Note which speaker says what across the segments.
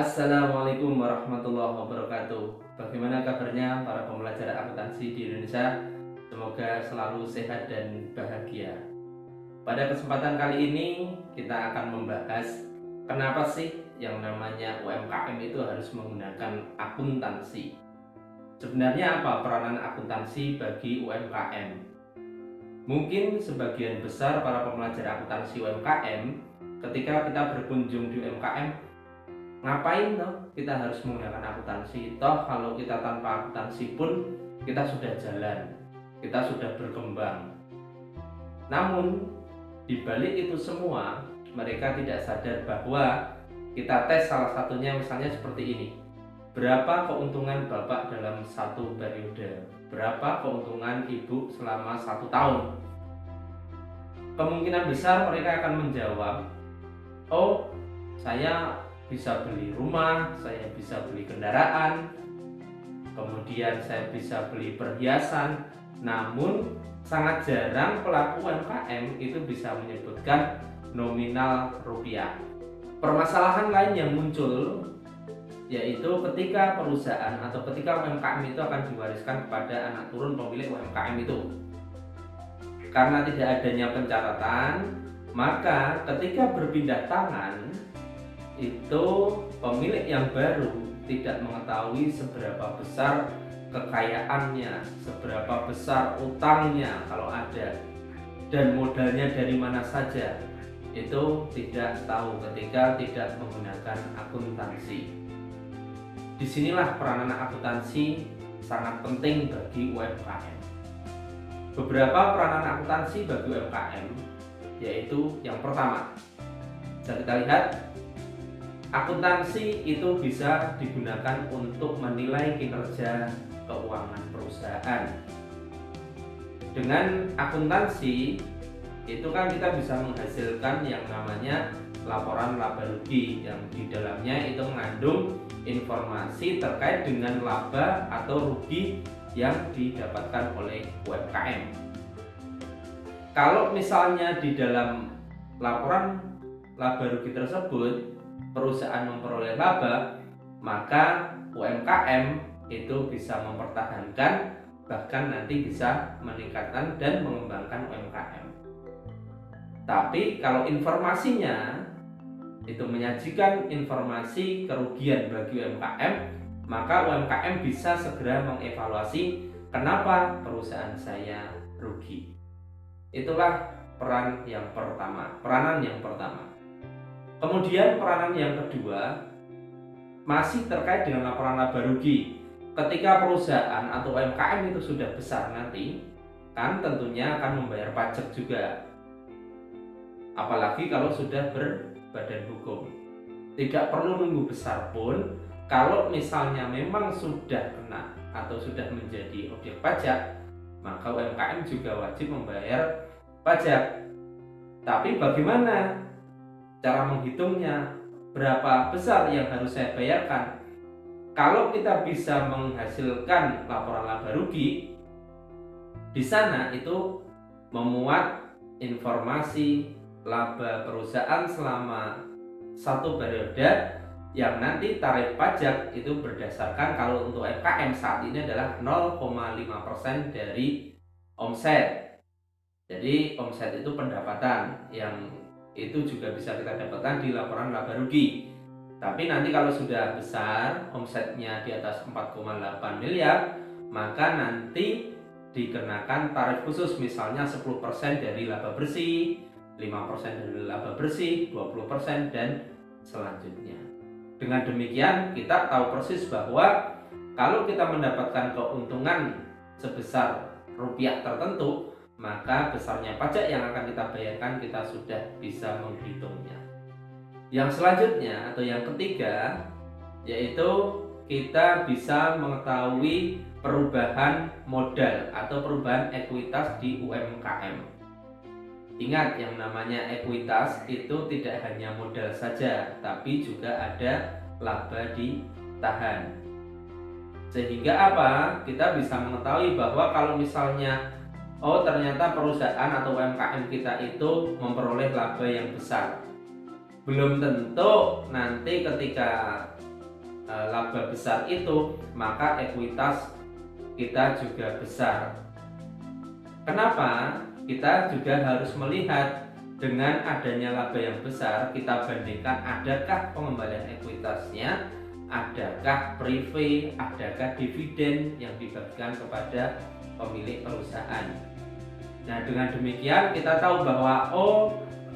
Speaker 1: Assalamualaikum warahmatullahi wabarakatuh. Bagaimana kabarnya para pembelajar akuntansi di Indonesia? Semoga selalu sehat dan bahagia. Pada kesempatan kali ini kita akan membahas kenapa sih yang namanya UMKM itu harus menggunakan akuntansi. Sebenarnya apa peranan akuntansi bagi UMKM? Mungkin sebagian besar para pembelajar akuntansi UMKM ketika kita berkunjung di UMKM, ngapain toh kita harus menggunakan akuntansi? Toh kalau kita tanpa akuntansi pun kita sudah jalan, kita sudah berkembang. Namun di balik itu semua mereka tidak sadar bahwa kita tes salah satunya misalnya seperti ini. Berapa keuntungan Bapak dalam satu periode? Berapa keuntungan Ibu selama 1 tahun? Kemungkinan besar mereka akan menjawab, oh saya bisa beli rumah, saya bisa beli kendaraan, kemudian saya bisa beli perhiasan. Namun sangat jarang pelaku UMKM itu bisa menyebutkan nominal rupiah. Permasalahan lain yang muncul yaitu ketika perusahaan atau ketika UMKM itu akan diwariskan kepada anak turun pemilik UMKM itu. Karena tidak adanya pencatatan, maka ketika berpindah tangan itu pemilik yang baru tidak mengetahui seberapa besar kekayaannya, seberapa besar utangnya kalau ada, dan modalnya dari mana saja. Itu tidak tahu ketika tidak menggunakan akuntansi. Disinilah peranan akuntansi sangat penting bagi UMKM. Beberapa peranan akuntansi bagi UMKM yaitu yang pertama, bisa kita lihat, akuntansi itu bisa digunakan untuk menilai kinerja keuangan perusahaan. Dengan akuntansi itu kan kita bisa menghasilkan yang namanya laporan laba rugi, yang di dalamnya itu mengandung informasi terkait dengan laba atau rugi yang didapatkan oleh UMKM. Kalau misalnya di dalam laporan laba rugi tersebut perusahaan memperoleh laba, maka UMKM itu bisa mempertahankan, bahkan nanti bisa meningkatkan dan mengembangkan UMKM. Tapi kalau informasinya itu menyajikan informasi kerugian bagi UMKM, maka UMKM bisa segera mengevaluasi kenapa perusahaan saya rugi. Itulah peranan yang pertama. Kemudian peranan yang kedua masih terkait dengan laporan laba rugi. Ketika perusahaan atau UMKM itu sudah besar nanti, kan tentunya akan membayar pajak juga. Apalagi kalau sudah berbadan hukum. Tidak perlu nunggu besar pun, kalau misalnya memang sudah kena atau sudah menjadi objek pajak, maka UMKM juga wajib membayar pajak. Tapi bagaimana cara menghitungnya? Berapa besar yang harus saya bayarkan? Kalau kita bisa menghasilkan laporan laba rugi, di sana itu memuat informasi laba perusahaan selama satu periode, yang nanti tarif pajak itu berdasarkan, kalau untuk UMKM saat ini adalah 0,5% dari omset. Jadi omset itu pendapatan, yang itu juga bisa kita dapatkan di laporan laba rugi. Tapi nanti kalau sudah besar, omsetnya di atas 4,8 miliar, maka nanti dikenakan tarif khusus, misalnya 10% dari laba bersih, 5% dari laba bersih, 20%, dan selanjutnya. Dengan demikian kita tahu persis bahwa kalau kita mendapatkan keuntungan sebesar rupiah tertentu, maka besarnya pajak yang akan kita bayarkan kita sudah bisa menghitungnya. Yang selanjutnya atau yang ketiga yaitu kita bisa mengetahui perubahan modal atau perubahan ekuitas di UMKM. Ingat, yang namanya ekuitas itu tidak hanya modal saja, tapi juga ada laba ditahan. Sehingga apa? Kita bisa mengetahui bahwa kalau misalnya ternyata perusahaan atau UMKM kita itu memperoleh laba yang besar, belum tentu nanti ketika laba besar itu, maka ekuitas kita juga besar. Kenapa? Kita juga harus melihat dengan adanya laba yang besar, kita bandingkan adakah pengembalian ekuitasnya, adakah prive, adakah dividen yang dibagikan kepada pemilik perusahaan. Nah, dengan demikian kita tahu bahwa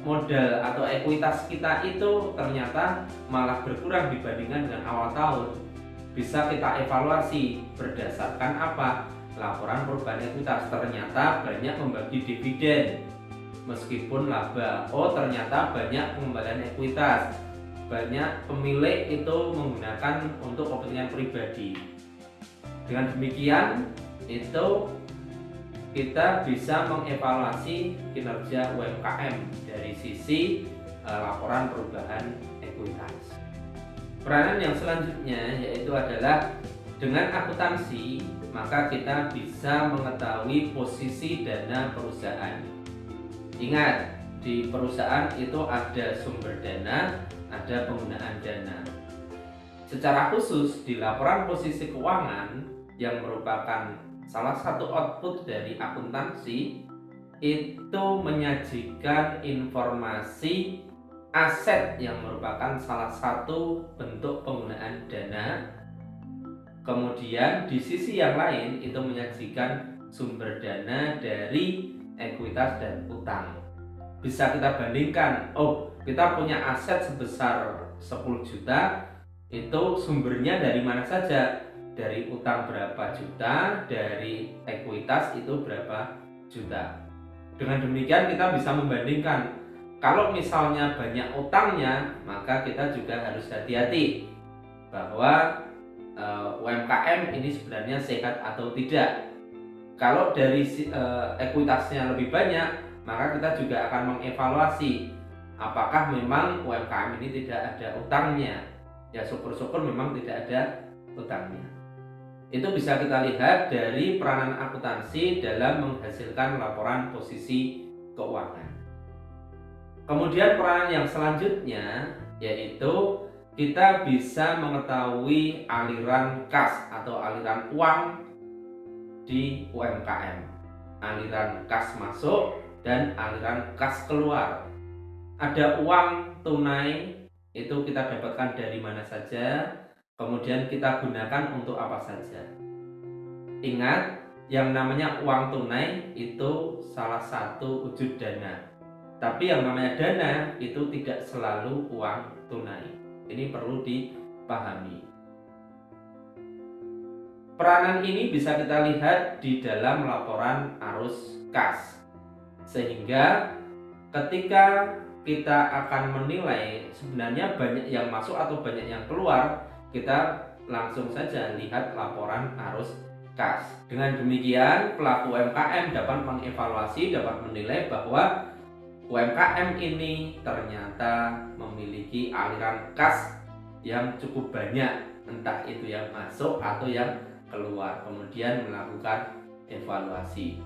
Speaker 1: modal atau ekuitas kita itu ternyata malah berkurang dibandingkan dengan awal tahun. Bisa kita evaluasi berdasarkan apa? Laporan perubahan ekuitas, ternyata banyak membagi dividen meskipun laba. Ternyata banyak pengembalian ekuitas, banyak pemilik itu menggunakan untuk kepentingan pribadi. Dengan demikian itu kita bisa mengevaluasi kinerja UMKM dari sisi laporan perubahan ekuitas. Peranan yang selanjutnya yaitu adalah dengan akuntansi, maka kita bisa mengetahui posisi dana perusahaan. Ingat, di perusahaan itu ada sumber dana, ada penggunaan dana. Secara khusus di laporan posisi keuangan yang merupakan salah satu output dari akuntansi, itu menyajikan informasi aset yang merupakan salah satu bentuk penggunaan dana. Kemudian di sisi yang lain itu menyajikan sumber dana dari ekuitas dan utang. Bisa kita bandingkan, kita punya aset sebesar 10 juta, itu sumbernya dari mana saja? Dari utang berapa juta, dari ekuitas itu berapa juta. Dengan demikian kita bisa membandingkan. Kalau misalnya banyak utangnya, maka kita juga harus hati-hati bahwa UMKM ini sebenarnya sehat atau tidak. Kalau dari ekuitasnya lebih banyak, maka kita juga akan mengevaluasi apakah memang UMKM ini tidak ada utangnya. Ya syukur-syukur memang tidak ada utangnya. Itu bisa kita lihat dari peranan akuntansi dalam menghasilkan laporan posisi keuangan. Kemudian peranan yang selanjutnya yaitu kita bisa mengetahui aliran kas atau aliran uang di UMKM. Aliran kas masuk dan aliran kas keluar. Ada uang tunai, itu kita dapatkan dari mana saja, kemudian kita gunakan untuk apa saja. Ingat, yang namanya uang tunai itu salah satu wujud dana. Tapi yang namanya dana itu tidak selalu uang tunai. Ini perlu dipahami. Peranan ini bisa kita lihat di dalam laporan arus kas. Sehingga ketika kita akan menilai sebenarnya banyak yang masuk atau banyak yang keluar, kita langsung saja lihat laporan arus kas. Dengan demikian pelaku UMKM dapat mengevaluasi, dapat menilai bahwa UMKM ini ternyata memiliki aliran kas yang cukup banyak, entah itu yang masuk atau yang keluar, kemudian melakukan evaluasi.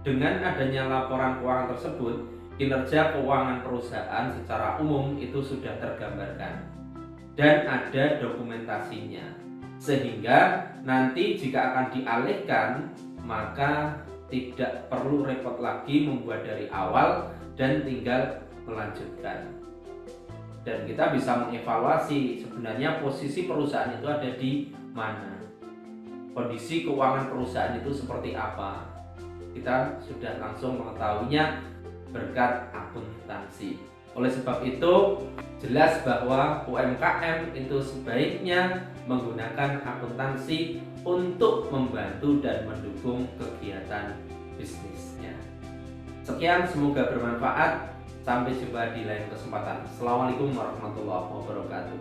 Speaker 1: Dengan adanya laporan keuangan tersebut, kinerja keuangan perusahaan secara umum itu sudah tergambarkan dan ada dokumentasinya, sehingga nanti jika akan dialihkan maka tidak perlu repot lagi membuat dari awal dan tinggal melanjutkan. Dan kita bisa mengevaluasi sebenarnya posisi perusahaan itu ada di mana, kondisi keuangan perusahaan itu seperti apa. Kita sudah langsung mengetahuinya berkat akuntansi. Oleh sebab itu jelas bahwa UMKM itu sebaiknya menggunakan akuntansi untuk membantu dan mendukung kegiatan bisnisnya. Sekian, semoga bermanfaat. Sampai jumpa di lain kesempatan. Assalamualaikum warahmatullahi wabarakatuh.